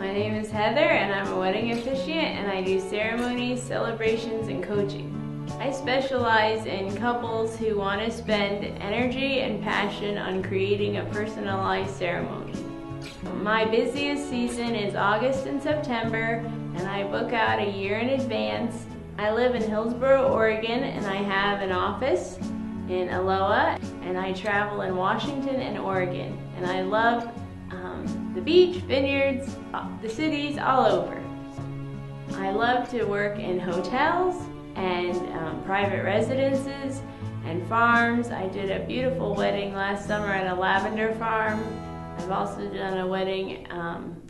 My name is Heather and I'm a wedding officiant and I do ceremonies, celebrations, and coaching. I specialize in couples who want to spend energy and passion on creating a personalized ceremony. My busiest season is August and September, and I book out a year in advance. I live in Hillsboro, Oregon, and I have an office in Aloha, and I travel in Washington and Oregon. And I love the beach, vineyards, the cities, all over. I love to work in hotels and private residences and farms. I did a beautiful wedding last summer at a lavender farm. I've also done a wedding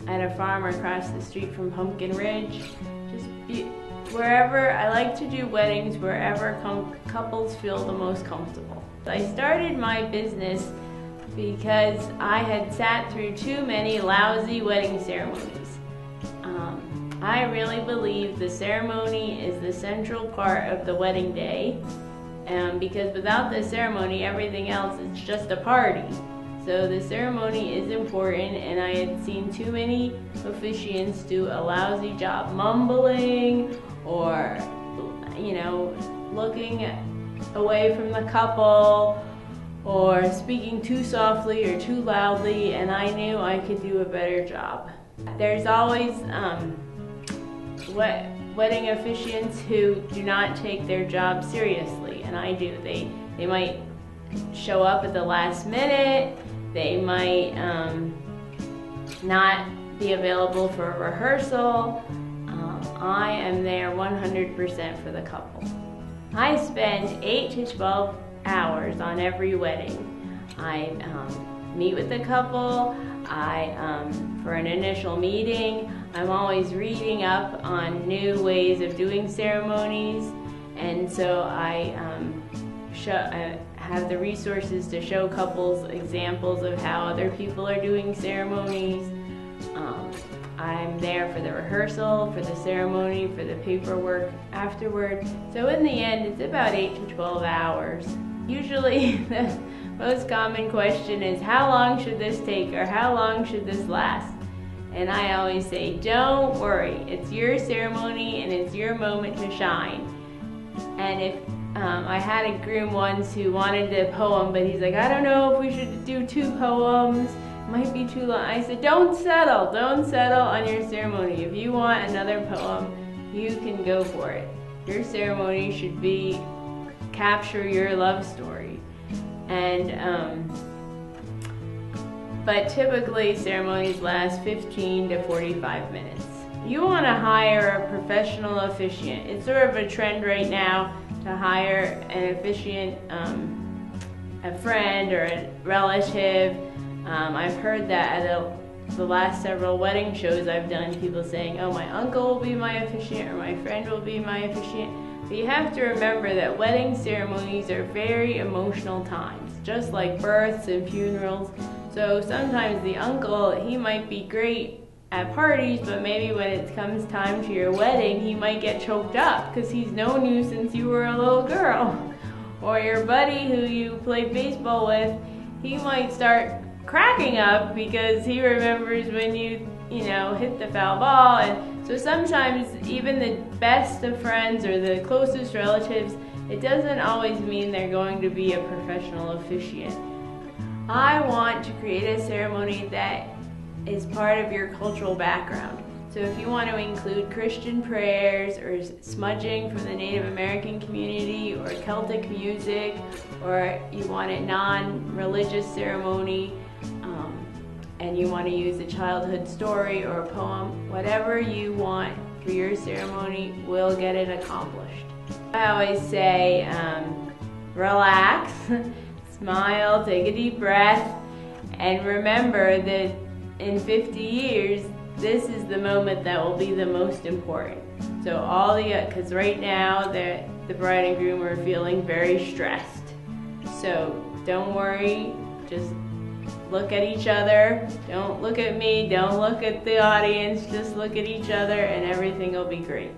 at a farm across the street from Pumpkin Ridge. Wherever, I like to do weddings wherever couples feel the most comfortable. I started my business because I had sat through too many lousy wedding ceremonies. I really believe the ceremony is the central part of the wedding day, because without the ceremony, everything else is just a party. So the ceremony is important, and I had seen too many officiants do a lousy job mumbling or, looking away from the couple or speaking too softly or too loudly, and I knew I could do a better job. There's always wedding officiants who do not take their job seriously, and I do. They might show up at the last minute. They might not be available for a rehearsal. I am there 100% for the couple. I spend 8 to 12 hours on every wedding. I meet with the couple. For an initial meeting, I'm always reading up on new ways of doing ceremonies, and so I have the resources to show couples examples of how other people are doing ceremonies. I'm there for the rehearsal, for the ceremony, for the paperwork afterward. So in the end, it's about 8 to 12 hours. Usually the most common question is, how long should this take, or how long should this last? And I always say, don't worry, it's your ceremony and it's your moment to shine. And if I had a groom once who wanted a poem, but he's like, I don't know if we should do 2 poems, it might be too long. I said, don't settle on your ceremony. If you want another poem, you can go for it. Your ceremony should capture your love story. And but typically ceremonies last 15 to 45 minutes. You want to hire a professional officiant. It's sort of a trend right now to hire an officiant, a friend or a relative. I've heard that at the last several wedding shows I've done, people saying, oh, my uncle will be my officiant or my friend will be my officiant. But you have to remember that wedding ceremonies are very emotional times, just like births and funerals. So sometimes the uncle, he might be great at parties, but maybe when it comes time to your wedding, he might get choked up because he's known you since you were a little girl. Or your buddy who you played baseball with, he might start cracking up because he remembers when you hit the foul ball. And so sometimes even the best of friends or the closest relatives, it doesn't always mean they're going to be a professional officiant. I want to create a ceremony that is part of your cultural background. So if you want to include Christian prayers or smudging from the Native American community or Celtic music, or you want a non-religious ceremony, and you want to use a childhood story or a poem, whatever you want for your ceremony will get it accomplished. I always say, relax, smile, take a deep breath, and remember that in 50 years, this is the moment that will be the most important. So because right now, the bride and groom are feeling very stressed. So don't worry, just look at each other. Don't look at me, don't look at the audience, just look at each other and everything will be great.